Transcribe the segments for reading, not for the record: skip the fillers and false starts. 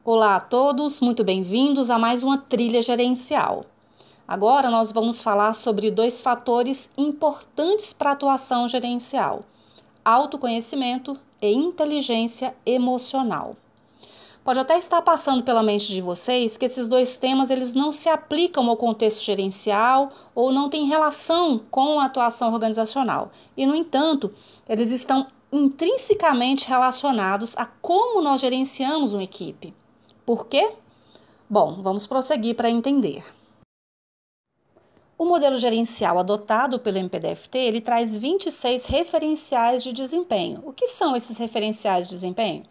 Olá a todos, muito bem-vindos a mais uma trilha gerencial. Agora nós vamos falar sobre dois fatores importantes para a atuação gerencial: autoconhecimento e inteligência emocional. Pode até estar passando pela mente de vocês que esses dois temas eles não se aplicam ao contexto gerencial ou não têm relação com a atuação organizacional. E, no entanto, eles estão intrinsecamente relacionados a como nós gerenciamos uma equipe. Por quê? Bom, vamos prosseguir para entender. O modelo gerencial adotado pelo MPDFT, ele traz 26 referenciais de desempenho. O que são esses referenciais de desempenho?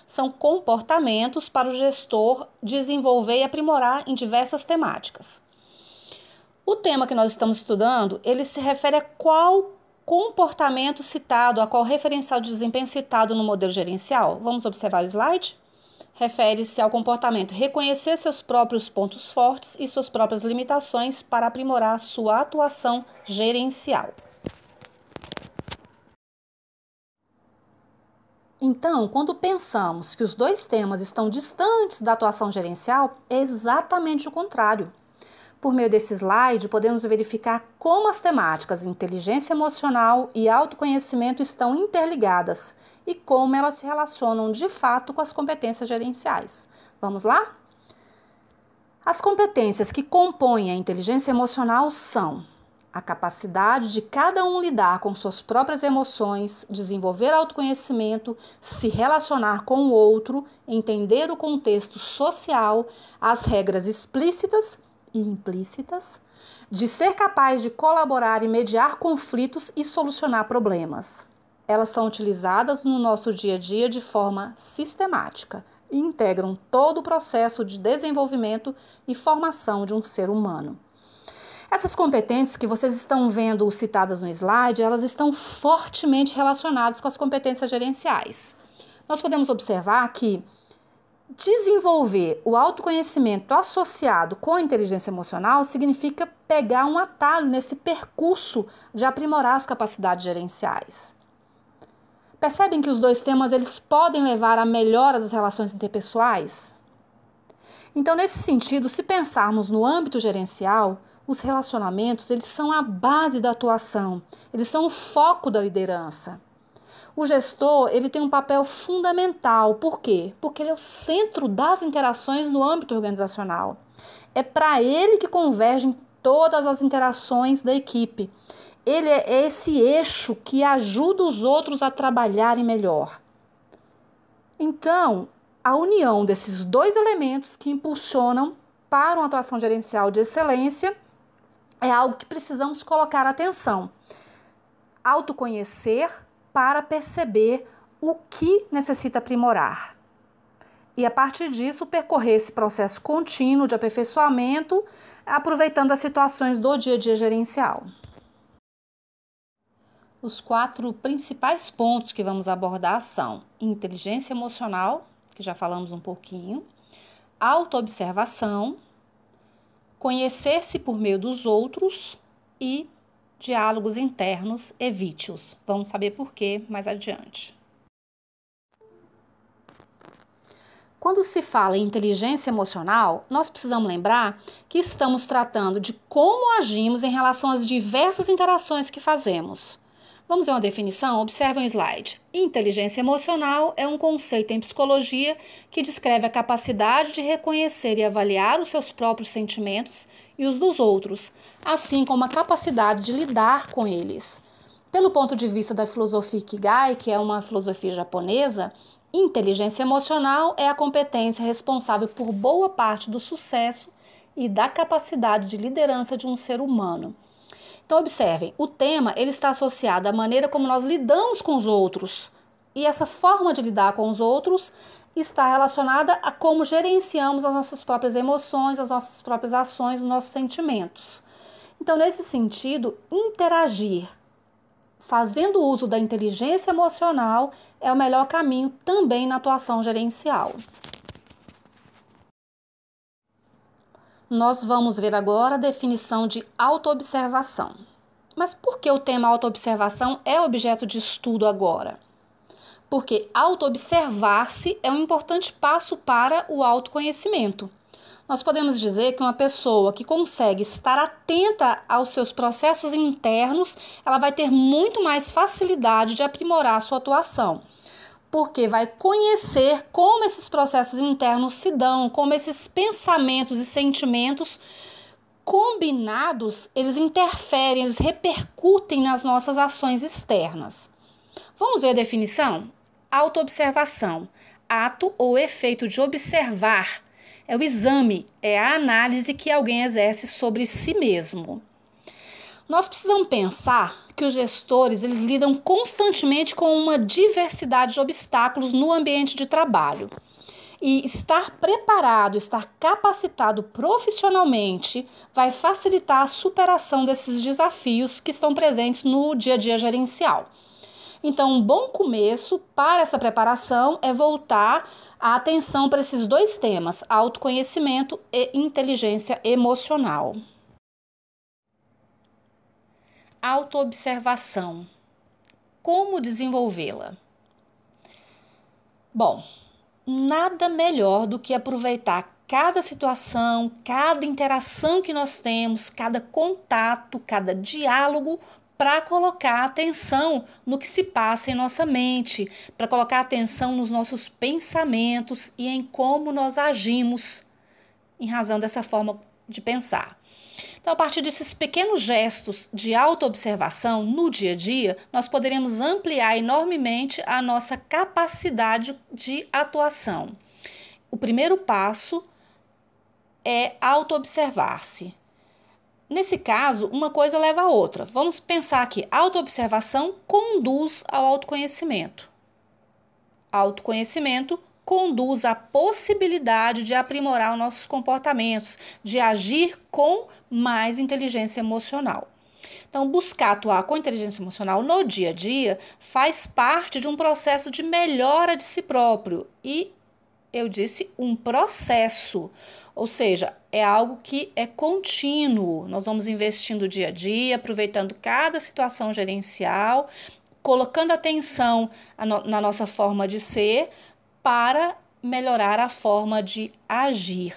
São comportamentos para o gestor desenvolver e aprimorar em diversas temáticas. O tema que nós estamos estudando, ele se refere a qual comportamento citado, a qual referencial de desempenho citado no modelo gerencial. Vamos observar o slide? Refere-se ao comportamento reconhecer seus próprios pontos fortes e suas próprias limitações para aprimorar sua atuação gerencial. Então, quando pensamos que os dois temas estão distantes da atuação gerencial, é exatamente o contrário. Por meio desse slide, podemos verificar como as temáticas inteligência emocional e autoconhecimento estão interligadas e como elas se relacionam de fato com as competências gerenciais. Vamos lá? As competências que compõem a inteligência emocional são a capacidade de cada um lidar com suas próprias emoções, desenvolver autoconhecimento, se relacionar com o outro, entender o contexto social, as regras explícitas e implícitas, de ser capaz de colaborar e mediar conflitos e solucionar problemas. Elas são utilizadas no nosso dia a dia de forma sistemática e integram todo o processo de desenvolvimento e formação de um ser humano. Essas competências que vocês estão vendo citadas no slide, elas estão fortemente relacionadas com as competências gerenciais. Nós podemos observar que desenvolver o autoconhecimento associado com a inteligência emocional significa pegar um atalho nesse percurso de aprimorar as capacidades gerenciais. Percebem que os dois temas eles podem levar à melhora das relações interpessoais? Então, nesse sentido, se pensarmos no âmbito gerencial, os relacionamentos eles são a base da atuação, eles são o foco da liderança. O gestor ele tem um papel fundamental. Por quê? Porque ele é o centro das interações no âmbito organizacional. É para ele que convergem todas as interações da equipe. Ele é esse eixo que ajuda os outros a trabalharem melhor. Então, a união desses dois elementos que impulsionam para uma atuação gerencial de excelência é algo que precisamos colocar atenção. Autoconhecer para perceber o que necessita aprimorar. E a partir disso, percorrer esse processo contínuo de aperfeiçoamento, aproveitando as situações do dia a dia gerencial. Os 4 principais pontos que vamos abordar são inteligência emocional, que já falamos um pouquinho, autoobservação, conhecer-se por meio dos outros e diálogos internos, evite-os. Vamos saber por quê mais adiante. Quando se fala em inteligência emocional, nós precisamos lembrar que estamos tratando de como agimos em relação às diversas interações que fazemos. Vamos ver uma definição? Observe o slide. Inteligência emocional é um conceito em psicologia que descreve a capacidade de reconhecer e avaliar os seus próprios sentimentos e os dos outros, assim como a capacidade de lidar com eles. Pelo ponto de vista da filosofia Ikigai, que é uma filosofia japonesa, inteligência emocional é a competência responsável por boa parte do sucesso e da capacidade de liderança de um ser humano. Então, observem, o tema ele está associado à maneira como nós lidamos com os outros. E essa forma de lidar com os outros está relacionada a como gerenciamos as nossas próprias emoções, as nossas próprias ações, os nossos sentimentos. Então, nesse sentido, interagir, fazendo uso da inteligência emocional, é o melhor caminho também na atuação gerencial. Nós vamos ver agora a definição de autoobservação. Mas por que o tema autoobservação é objeto de estudo agora? porque auto-observar-se é um importante passo para o autoconhecimento. Nós podemos dizer que uma pessoa que consegue estar atenta aos seus processos internos, ela vai ter muito mais facilidade de aprimorar a sua atuação, porque vai conhecer como esses processos internos se dão, como esses pensamentos e sentimentos combinados, eles interferem, eles repercutem nas nossas ações externas. Vamos ver a definição? Autoobservação, ato ou efeito de observar, é o exame, é a análise que alguém exerce sobre si mesmo. Nós precisamos pensar que os gestores, eles lidam constantemente com uma diversidade de obstáculos no ambiente de trabalho. E estar preparado, estar capacitado profissionalmente vai facilitar a superação desses desafios que estão presentes no dia a dia gerencial. Então, um bom começo para essa preparação é voltar a atenção para esses dois temas, autoconhecimento e inteligência emocional. Autoobservação. Como desenvolvê-la? Bom, nada melhor do que aproveitar cada situação, cada interação que nós temos, cada contato, cada diálogo para colocar atenção no que se passa em nossa mente, para colocar atenção nos nossos pensamentos e em como nós agimos em razão dessa forma de pensar. Então, a partir desses pequenos gestos de autoobservação no dia a dia, nós poderemos ampliar enormemente a nossa capacidade de atuação. O primeiro passo é autoobservar-se. Nesse caso, uma coisa leva a outra. Vamos pensar que autoobservação conduz ao autoconhecimento. Autoconhecimento conduz à possibilidade de aprimorar os nossos comportamentos, de agir com mais inteligência emocional. Então, buscar atuar com inteligência emocional no dia a dia faz parte de um processo de melhora de si próprio. E eu disse um processo, ou seja, é algo que é contínuo. Nós vamos investindo dia a dia, aproveitando cada situação gerencial, colocando atenção na nossa forma de ser para melhorar a forma de agir.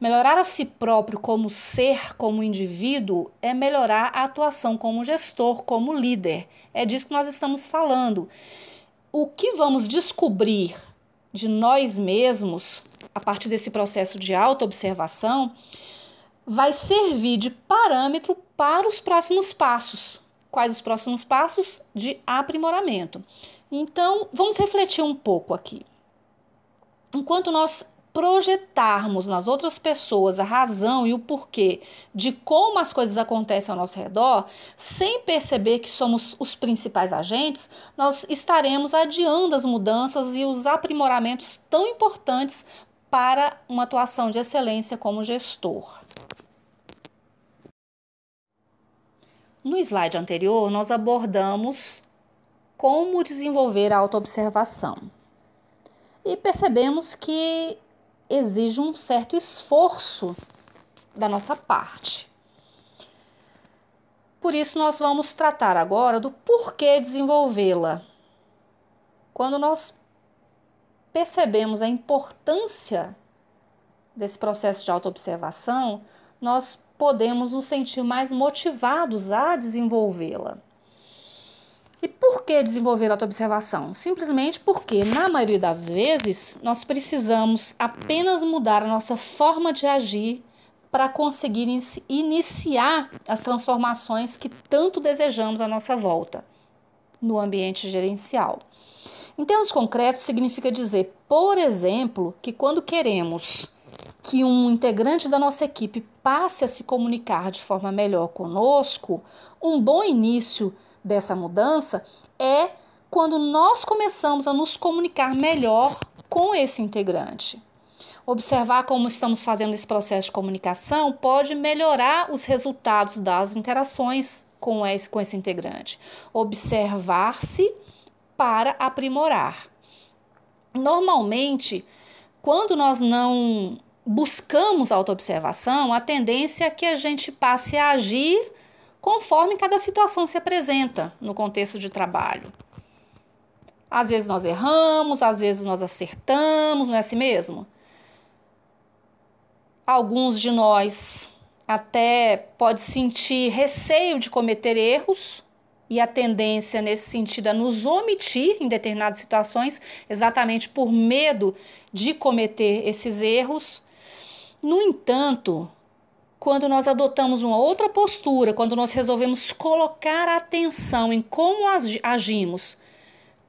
Melhorar a si próprio como ser, como indivíduo, é melhorar a atuação como gestor, como líder. É disso que nós estamos falando. O que vamos descobrir de nós mesmos, a partir desse processo de autoobservação, vai servir de parâmetro para os próximos passos. Quais os próximos passos? De aprimoramento. Então, vamos refletir um pouco aqui. Enquanto nós projetarmos nas outras pessoas a razão e o porquê de como as coisas acontecem ao nosso redor, sem perceber que somos os principais agentes, nós estaremos adiando as mudanças e os aprimoramentos tão importantes para uma atuação de excelência como gestor. No slide anterior, nós abordamos como desenvolver a autoobservação e percebemos que exige um certo esforço da nossa parte. Por isso, nós vamos tratar agora do porquê desenvolvê-la. Quando nós percebemos a importância desse processo de autoobservação, nós podemos nos sentir mais motivados a desenvolvê-la. E por que desenvolver a autoobservação? Simplesmente porque, na maioria das vezes, nós precisamos apenas mudar a nossa forma de agir para conseguir iniciar as transformações que tanto desejamos à nossa volta no ambiente gerencial. Em termos concretos, significa dizer, por exemplo, que quando queremos que um integrante da nossa equipe passe a se comunicar de forma melhor conosco, um bom início dessa mudança é quando nós começamos a nos comunicar melhor com esse integrante. Observar como estamos fazendo esse processo de comunicação pode melhorar os resultados das interações com esse integrante. Observar-se para aprimorar. Normalmente, quando nós não buscamos autoobservação, a tendência é que a gente passe a agir conforme cada situação se apresenta no contexto de trabalho. Às vezes nós erramos, às vezes nós acertamos, não é assim mesmo? Alguns de nós até pode sentir receio de cometer erros e a tendência nesse sentido é nos omitir em determinadas situações, exatamente por medo de cometer esses erros. No entanto, quando nós adotamos uma outra postura, quando nós resolvemos colocar a atenção em como agimos,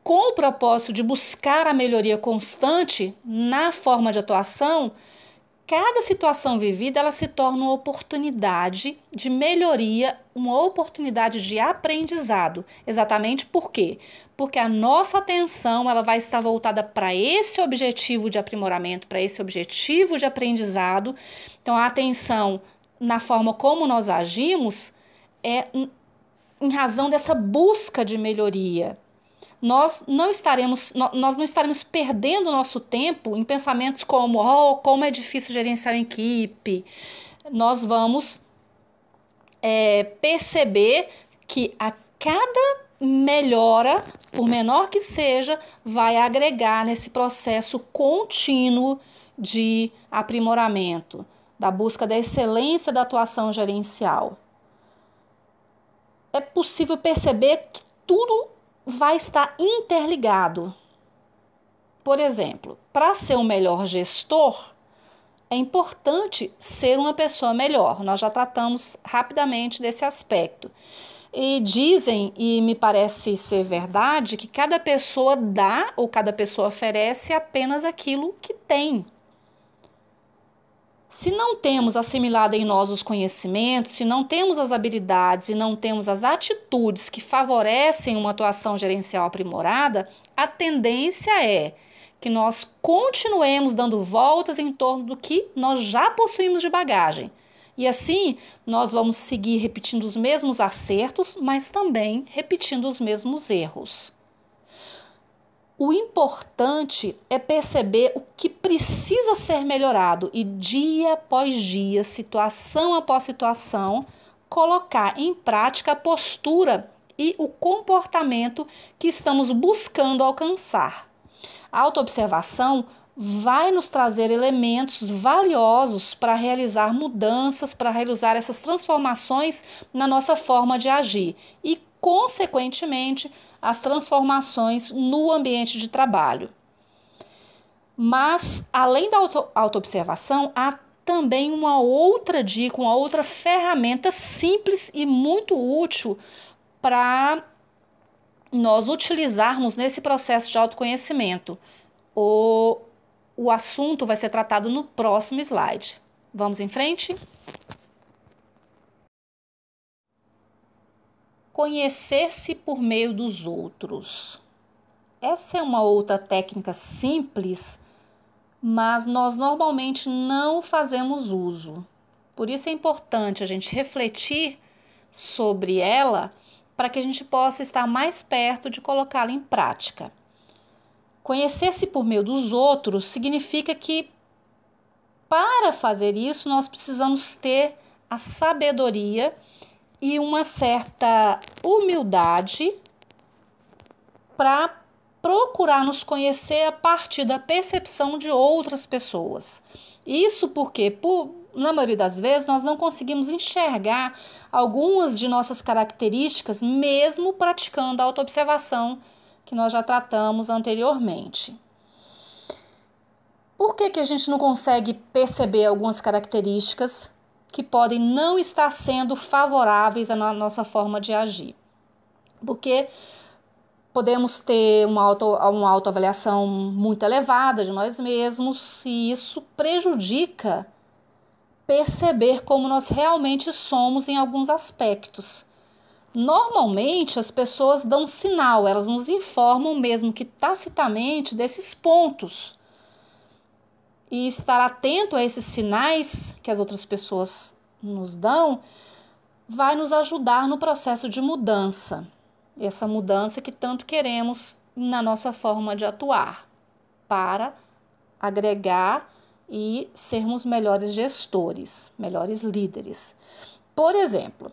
com o propósito de buscar a melhoria constante na forma de atuação, cada situação vivida ela se torna uma oportunidade de melhoria, uma oportunidade de aprendizado. Exatamente por quê? Porque a nossa atenção ela vai estar voltada para esse objetivo de aprimoramento, para esse objetivo de aprendizado. Então, a atenção na forma como nós agimos é em razão dessa busca de melhoria. Nós não estaremos perdendo nosso tempo em pensamentos como como é difícil gerenciar a equipe. Nós vamos perceber que a cada melhora, por menor que seja, vai agregar nesse processo contínuo de aprimoramento, da busca da excelência da atuação gerencial. É possível perceber que tudo vai estar interligado. Por exemplo, para ser um melhor gestor, é importante ser uma pessoa melhor. Nós já tratamos rapidamente desse aspecto. E dizem, e me parece ser verdade, que cada pessoa dá ou cada pessoa oferece apenas aquilo que tem. Se não temos assimilado em nós os conhecimentos, se não temos as habilidades e não temos as atitudes que favorecem uma atuação gerencial aprimorada, a tendência é que nós continuemos dando voltas em torno do que nós já possuímos de bagagem. E assim, nós vamos seguir repetindo os mesmos acertos, mas também repetindo os mesmos erros. O importante é perceber o que precisa ser melhorado e dia após dia, situação após situação, colocar em prática a postura e o comportamento que estamos buscando alcançar. A autoobservação vai nos trazer elementos valiosos para realizar mudanças, para realizar essas transformações na nossa forma de agir e, consequentemente, as transformações no ambiente de trabalho. Mas, além da autoobservação, há também uma outra dica, uma outra ferramenta simples e muito útil para nós utilizarmos nesse processo de autoconhecimento. O assunto vai ser tratado no próximo slide. Vamos em frente? Conhecer-se por meio dos outros. Essa é uma outra técnica simples, mas nós normalmente não fazemos uso. Por isso é importante a gente refletir sobre ela para que a gente possa estar mais perto de colocá-la em prática. Conhecer-se por meio dos outros significa que, para fazer isso, nós precisamos ter a sabedoria e uma certa humildade para procurar nos conhecer a partir da percepção de outras pessoas. Isso porque, na maioria das vezes, nós não conseguimos enxergar algumas de nossas características, mesmo praticando a autoobservação que nós já tratamos anteriormente. Por que a gente não consegue perceber algumas características que podem não estar sendo favoráveis à nossa forma de agir? Porque podemos ter uma autoavaliação muito elevada de nós mesmos e isso prejudica perceber como nós realmente somos em alguns aspectos. Normalmente as pessoas dão sinal, elas nos informam mesmo que tacitamente desses pontos. E estar atento a esses sinais que as outras pessoas nos dão vai nos ajudar no processo de mudança. Essa mudança que tanto queremos na nossa forma de atuar, para agregar e sermos melhores gestores, melhores líderes. Por exemplo,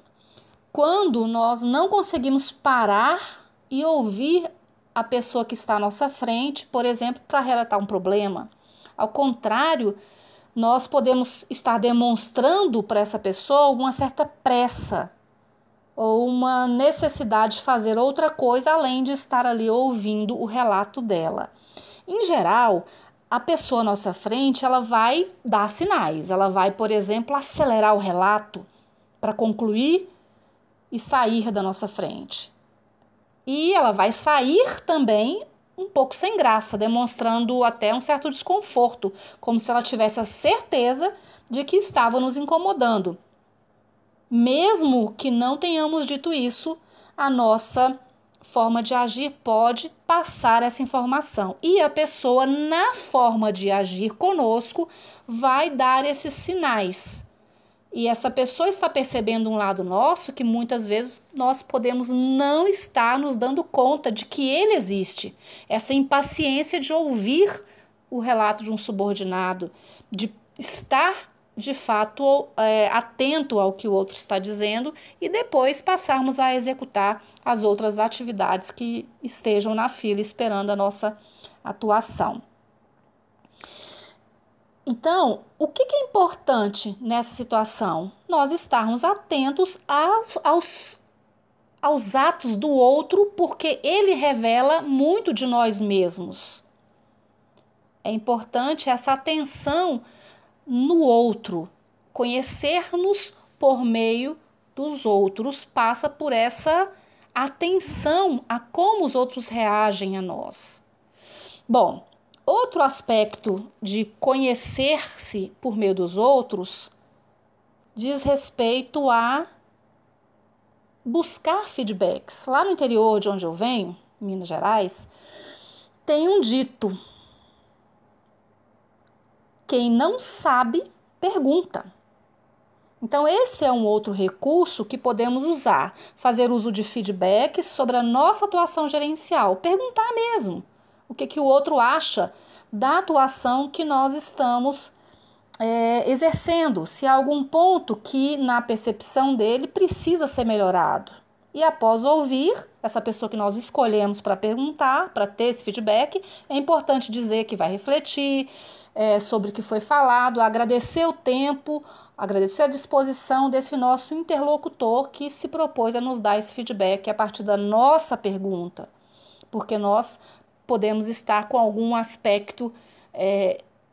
quando nós não conseguimos parar e ouvir a pessoa que está à nossa frente, por exemplo, para relatar um problema. Ao contrário, nós podemos estar demonstrando para essa pessoa uma certa pressa ou uma necessidade de fazer outra coisa além de estar ali ouvindo o relato dela. Em geral, a pessoa à nossa frente, ela vai dar sinais, ela vai, por exemplo, acelerar o relato para concluir e sair da nossa frente. E ela vai sair também um pouco sem graça, demonstrando até um certo desconforto, como se ela tivesse a certeza de que estava nos incomodando. Mesmo que não tenhamos dito isso, a nossa forma de agir pode passar essa informação. E a pessoa, na forma de agir conosco, vai dar esses sinais. E essa pessoa está percebendo um lado nosso que muitas vezes nós podemos não estar nos dando conta de que ele existe. Essa impaciência de ouvir o relato de um subordinado, de estar de fato atento ao que o outro está dizendo e depois passarmos a executar as outras atividades que estejam na fila esperando a nossa atuação. Então, o que é importante nessa situação? Nós estarmos atentos aos atos do outro, porque ele revela muito de nós mesmos. É importante essa atenção no outro. Conhecer-nos por meio dos outros passa por essa atenção a como os outros reagem a nós. Bom, outro aspecto de conhecer-se por meio dos outros diz respeito a buscar feedbacks. Lá no interior de onde eu venho, Minas Gerais, tem um dito: quem não sabe, pergunta. Então, esse é um outro recurso que podemos usar, fazer uso de feedbacks sobre a nossa atuação gerencial, perguntar mesmo o que o outro acha da atuação que nós estamos exercendo, se há algum ponto que na percepção dele precisa ser melhorado. E após ouvir essa pessoa que nós escolhemos para perguntar, para ter esse feedback, é importante dizer que vai refletir sobre o que foi falado, agradecer o tempo, agradecer a disposição desse nosso interlocutor que se propôs a nos dar esse feedback a partir da nossa pergunta, porque nós podemos estar com algum aspecto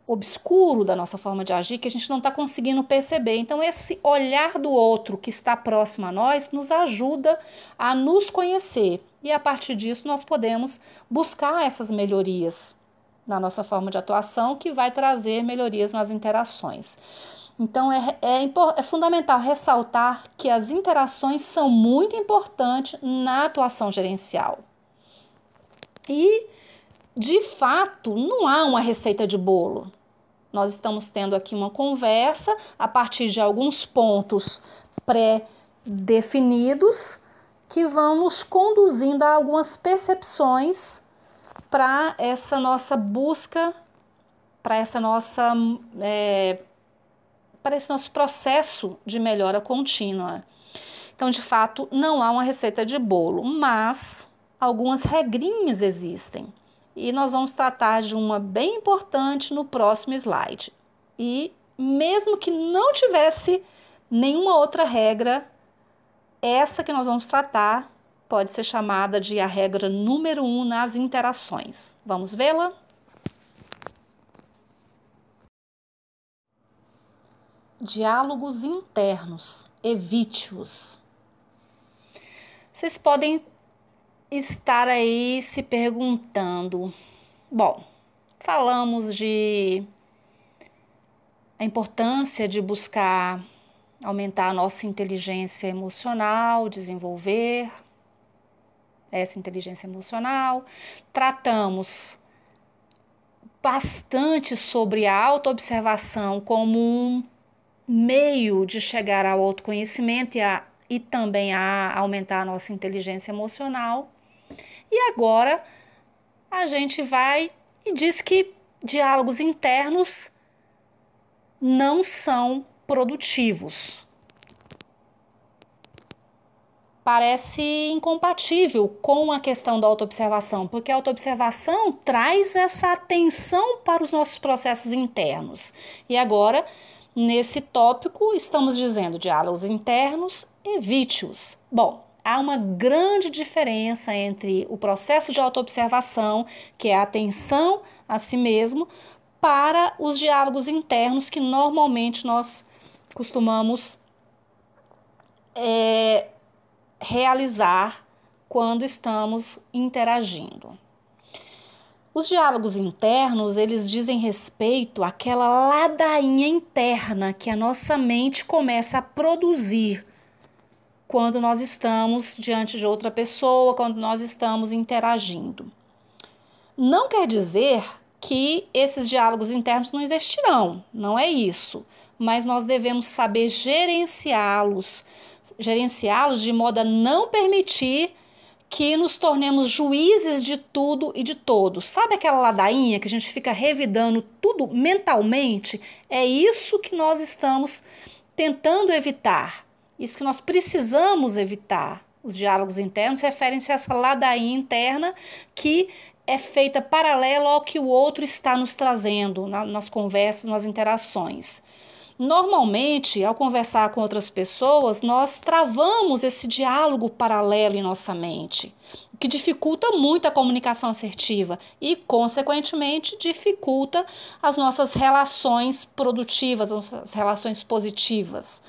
obscuro da nossa forma de agir que a gente não está conseguindo perceber. Então, esse olhar do outro que está próximo a nós nos ajuda a nos conhecer e, a partir disso, nós podemos buscar essas melhorias na nossa forma de atuação que vai trazer melhorias nas interações. Então, é fundamental ressaltar que as interações são muito importantes na atuação gerencial. E, de fato, não há uma receita de bolo. Nós estamos tendo aqui uma conversa a partir de alguns pontos pré-definidos que vão nos conduzindo a algumas percepções para essa nossa busca, para esse nosso processo de melhora contínua. Então, de fato, não há uma receita de bolo, mas algumas regrinhas existem. E nós vamos tratar de uma bem importante no próximo slide. E mesmo que não tivesse nenhuma outra regra, essa que nós vamos tratar pode ser chamada de a regra número 1 nas interações. Vamos vê-la? Diálogos internos, evite-os. Vocês podem estar aí se perguntando, bom, falamos de a importância de buscar aumentar a nossa inteligência emocional, desenvolver essa inteligência emocional, tratamos bastante sobre a autoobservação como um meio de chegar ao autoconhecimento e também a aumentar a nossa inteligência emocional. E agora a gente vai e diz que diálogos internos não são produtivos. parece incompatível com a questão da autoobservação, porque a autoobservação traz essa atenção para os nossos processos internos. E agora, nesse tópico, estamos dizendo diálogos internos, evite-os. Bom, há uma grande diferença entre o processo de autoobservação, que é a atenção a si mesmo, para os diálogos internos que normalmente nós costumamos realizar quando estamos interagindo. Os diálogos internos, eles dizem respeito àquela ladainha interna que a nossa mente começa a produzir quando nós estamos diante de outra pessoa, quando nós estamos interagindo. Não quer dizer que esses diálogos internos não existirão, não é isso, mas nós devemos saber gerenciá-los de modo a não permitir que nos tornemos juízes de tudo e de todos. Sabe aquela ladainha que a gente fica revidando tudo mentalmente? É isso que nós estamos tentando evitar, isso que nós precisamos evitar. Os diálogos internos referem-se a essa ladainha interna que é feita paralelo ao que o outro está nos trazendo nas conversas, nas interações. Normalmente, ao conversar com outras pessoas, nós travamos esse diálogo paralelo em nossa mente, o que dificulta muito a comunicação assertiva e, consequentemente, dificulta as nossas relações produtivas, as nossas relações positivas.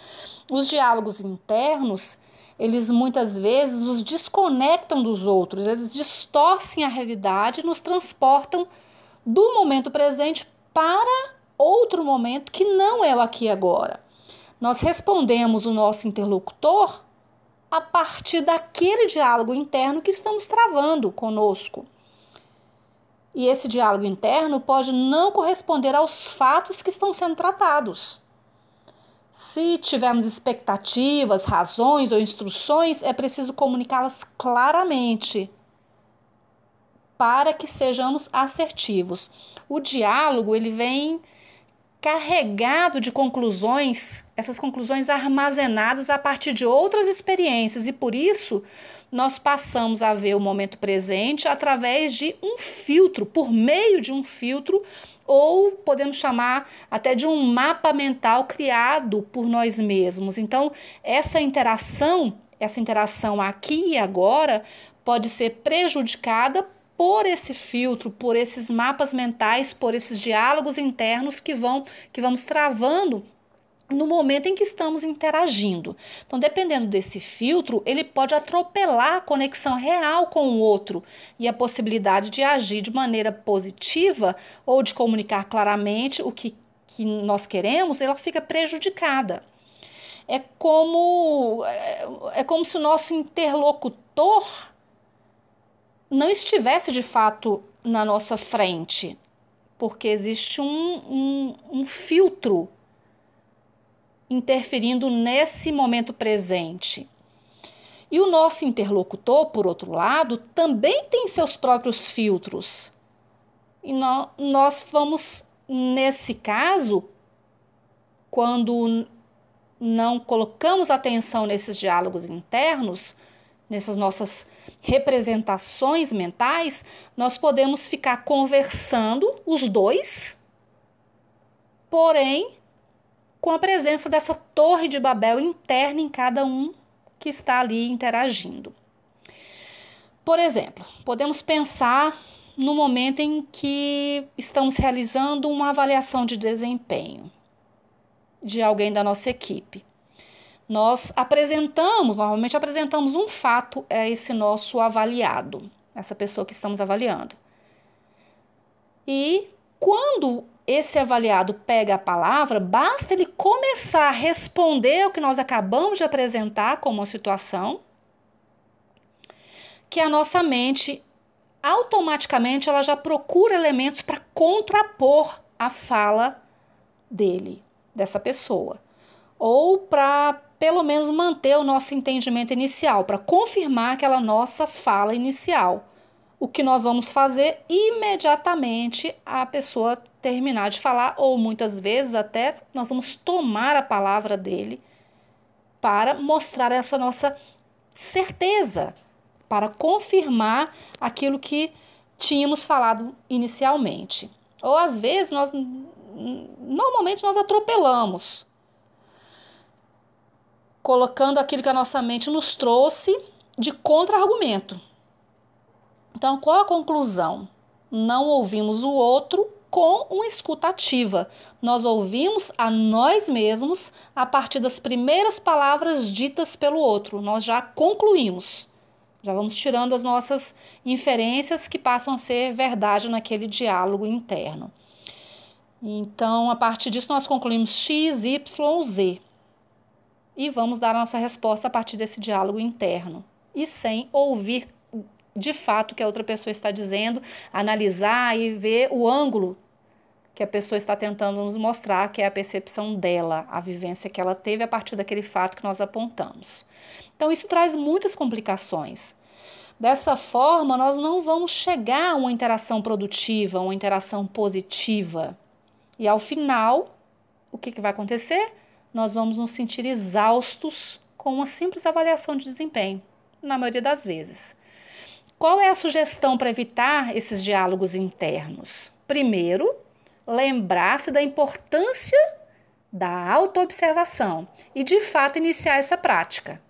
Os diálogos internos, eles muitas vezes nos desconectam dos outros, eles distorcem a realidade e nos transportam do momento presente para outro momento que não é o aqui e agora. Nós respondemos o nosso interlocutor a partir daquele diálogo interno que estamos travando conosco. E esse diálogo interno pode não corresponder aos fatos que estão sendo tratados. Se tivermos expectativas, razões ou instruções, é preciso comunicá-las claramente para que sejamos assertivos. O diálogo, ele vem carregado de conclusões, essas conclusões armazenadas a partir de outras experiências, e por isso nós passamos a ver o momento presente através de um filtro, por meio de um filtro, ou podemos chamar até de um mapa mental criado por nós mesmos. Então, essa interação aqui e agora pode ser prejudicada por esse filtro, por esses mapas mentais, por esses diálogos internos que vamos travando no momento em que estamos interagindo. Então, dependendo desse filtro, ele pode atropelar a conexão real com o outro e a possibilidade de agir de maneira positiva ou de comunicar claramente o que nós queremos, ela fica prejudicada. É como se o nosso interlocutor não estivesse de fato na nossa frente, porque existe um filtro interferindo nesse momento presente. E o nosso interlocutor, por outro lado, também tem seus próprios filtros. E nós vamos, nesse caso, quando não colocamos atenção nesses diálogos internos, nessas nossas representações mentais, nós podemos ficar conversando, os dois, porém, com a presença dessa torre de Babel interna em cada um que está ali interagindo. Por exemplo, podemos pensar no momento em que estamos realizando uma avaliação de desempenho de alguém da nossa equipe. Nós normalmente apresentamos um fato a esse nosso avaliado, essa pessoa que estamos avaliando. E quando esse avaliado pega a palavra, basta ele começar a responder ao que nós acabamos de apresentar como uma situação, que a nossa mente, automaticamente, ela já procura elementos para contrapor a fala dessa pessoa. Ou para, pelo menos, manter o nosso entendimento inicial, para confirmar aquela nossa fala inicial. O que nós vamos fazer imediatamente a pessoa terminar de falar, ou muitas vezes até nós vamos tomar a palavra dele para mostrar essa nossa certeza, para confirmar aquilo que tínhamos falado inicialmente. Ou às vezes normalmente nós atropelamos, colocando aquilo que a nossa mente nos trouxe de contra-argumento. Então, qual a conclusão? Não ouvimos o outro com uma escuta ativa. Nós ouvimos a nós mesmos a partir das primeiras palavras ditas pelo outro. Nós já concluímos. Já vamos tirando as nossas inferências que passam a ser verdade naquele diálogo interno. Então, a partir disso, nós concluímos X, Y, Z. E vamos dar a nossa resposta a partir desse diálogo interno. E sem ouvir de fato o que a outra pessoa está dizendo, analisar e ver o ângulo que a pessoa está tentando nos mostrar, que é a percepção dela, a vivência que ela teve a partir daquele fato que nós apontamos. Então, isso traz muitas complicações. Dessa forma, nós não vamos chegar a uma interação produtiva, uma interação positiva. E, ao final, o que vai acontecer? Nós vamos nos sentir exaustos com uma simples avaliação de desempenho, na maioria das vezes. Qual é a sugestão para evitar esses diálogos internos? Primeiro, lembrar-se da importância da autoobservação e, de fato, iniciar essa prática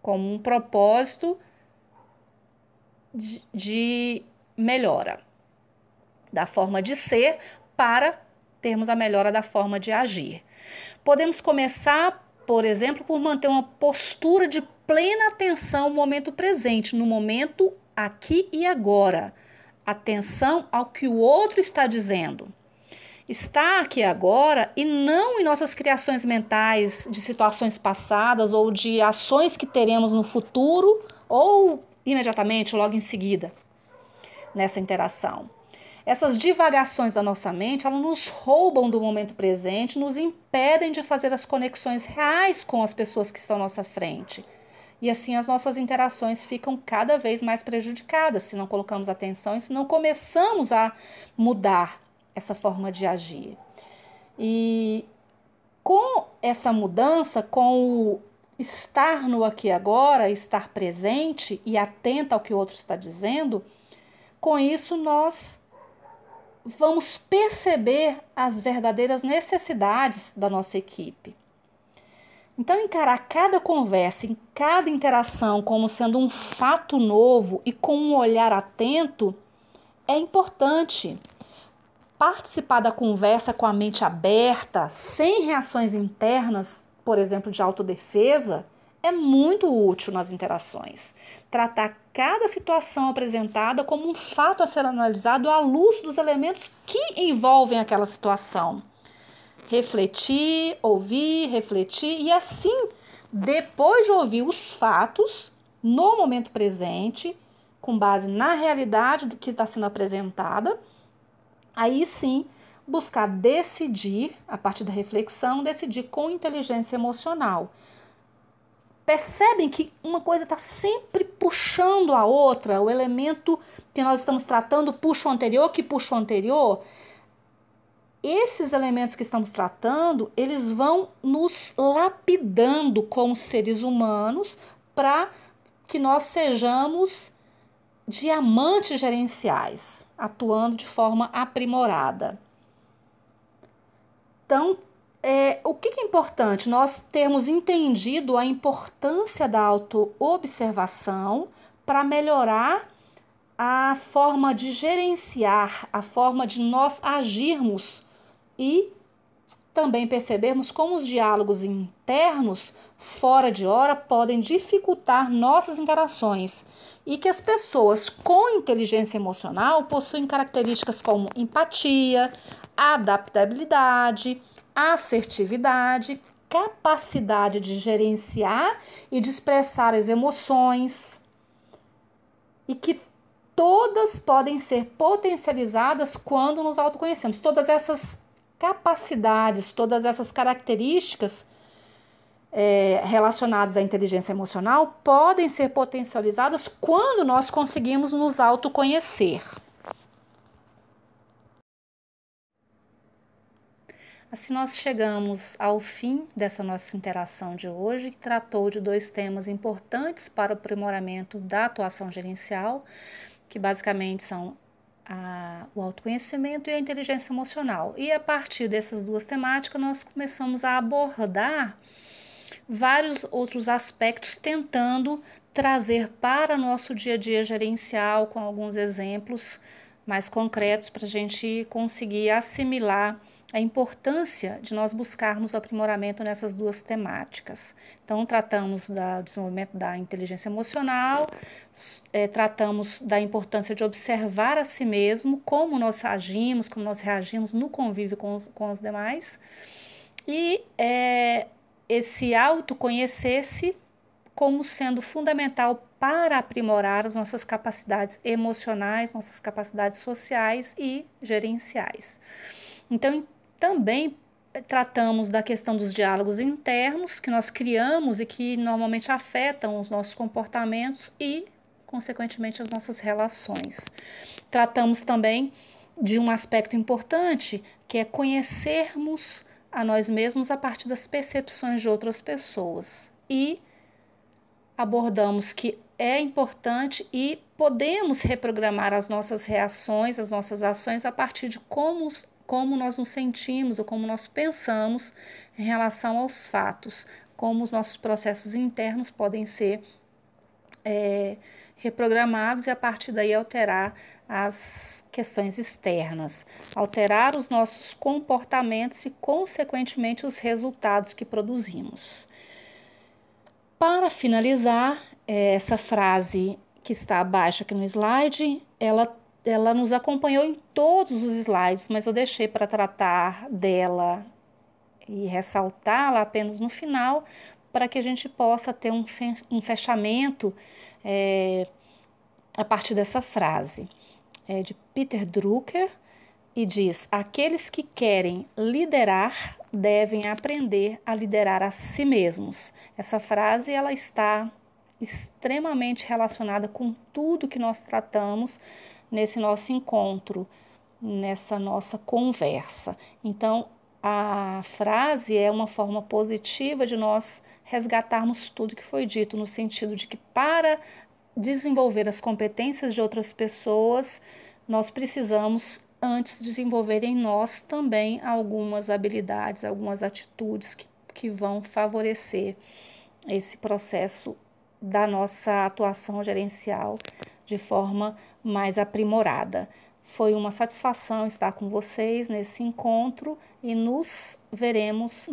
como um propósito de melhora da forma de ser para termos a melhora da forma de agir. Podemos começar, por exemplo, por manter uma postura de plena atenção no momento presente, no momento aqui e agora. Atenção ao que o outro está dizendo. Está aqui agora e não em nossas criações mentais de situações passadas ou de ações que teremos no futuro ou imediatamente, logo em seguida, nessa interação. Essas divagações da nossa mente, elas nos roubam do momento presente, nos impedem de fazer as conexões reais com as pessoas que estão à nossa frente. E assim as nossas interações ficam cada vez mais prejudicadas se não colocamos atenção e se não começamos a mudar essa forma de agir. E com essa mudança, com o estar no aqui e agora, estar presente e atento ao que o outro está dizendo, com isso nós vamos perceber as verdadeiras necessidades da nossa equipe. Então, encarar cada conversa, em cada interação como sendo um fato novo e com um olhar atento é importante. Participar da conversa com a mente aberta, sem reações internas, por exemplo, de autodefesa, é muito útil nas interações. Tratar cada situação apresentada como um fato a ser analisado à luz dos elementos que envolvem aquela situação. Refletir, ouvir, refletir e assim, depois de ouvir os fatos, no momento presente, com base na realidade do que está sendo apresentada, aí sim, buscar decidir, a partir da reflexão, decidir com inteligência emocional. Percebem que uma coisa está sempre puxando a outra, o elemento que nós estamos tratando puxa o anterior, que puxa o anterior. Esses elementos que estamos tratando, eles vão nos lapidando como seres humanos para que nós sejamos diamantes gerenciais, atuando de forma aprimorada. Então, o que é importante? Nós termos entendido a importância da autoobservação para melhorar a forma de gerenciar, a forma de nós agirmos e também percebermos como os diálogos internos, fora de hora, podem dificultar nossas interações e que as pessoas com inteligência emocional possuem características como empatia, adaptabilidade, assertividade, capacidade de gerenciar e de expressar as emoções e que todas podem ser potencializadas quando nos autoconhecemos. Todas essas capacidades, todas essas características relacionadas à inteligência emocional podem ser potencializadas quando nós conseguimos nos autoconhecer. Assim nós chegamos ao fim dessa nossa interação de hoje, que tratou de 2 temas importantes para o aprimoramento da atuação gerencial, que basicamente são o autoconhecimento e a inteligência emocional. E a partir dessas 2 temáticas, nós começamos a abordar vários outros aspectos, tentando trazer para nosso dia a dia gerencial, com alguns exemplos mais concretos, para a gente conseguir assimilar a importância de nós buscarmos o aprimoramento nessas 2 temáticas. Então, tratamos do desenvolvimento da inteligência emocional, tratamos da importância de observar a si mesmo, como nós agimos, como nós reagimos no convívio com os demais, e esse autoconhecer-se como sendo fundamental para aprimorar as nossas capacidades emocionais, nossas capacidades sociais e gerenciais. Então, também tratamos da questão dos diálogos internos que nós criamos e que normalmente afetam os nossos comportamentos e, consequentemente, as nossas relações. Tratamos também de um aspecto importante, que é conhecermos a nós mesmos a partir das percepções de outras pessoas, e abordamos que é importante e podemos reprogramar as nossas reações, as nossas ações a partir de como nós nos sentimos ou como nós pensamos em relação aos fatos, como os nossos processos internos podem ser reprogramados e a partir daí alterar as questões externas, alterar os nossos comportamentos e, consequentemente, os resultados que produzimos. Para finalizar, essa frase que está abaixo aqui no slide, ela nos acompanhou em todos os slides, mas eu deixei para tratar dela e ressaltá-la apenas no final, para que a gente possa ter um fechamento a partir dessa frase. É de Peter Drucker e diz: aqueles que querem liderar devem aprender a liderar a si mesmos. Essa frase ela está extremamente relacionada com tudo que nós tratamos nesse nosso encontro, nessa nossa conversa. Então, a frase é uma forma positiva de nós resgatarmos tudo que foi dito, no sentido de que para desenvolver as competências de outras pessoas, nós precisamos antes desenvolver em nós também algumas habilidades, algumas atitudes que vão favorecer esse processo da nossa atuação gerencial de forma mais aprimorada. Foi uma satisfação estar com vocês nesse encontro e nos veremos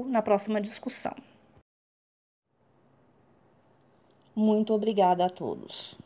na próxima discussão. Muito obrigada a todos.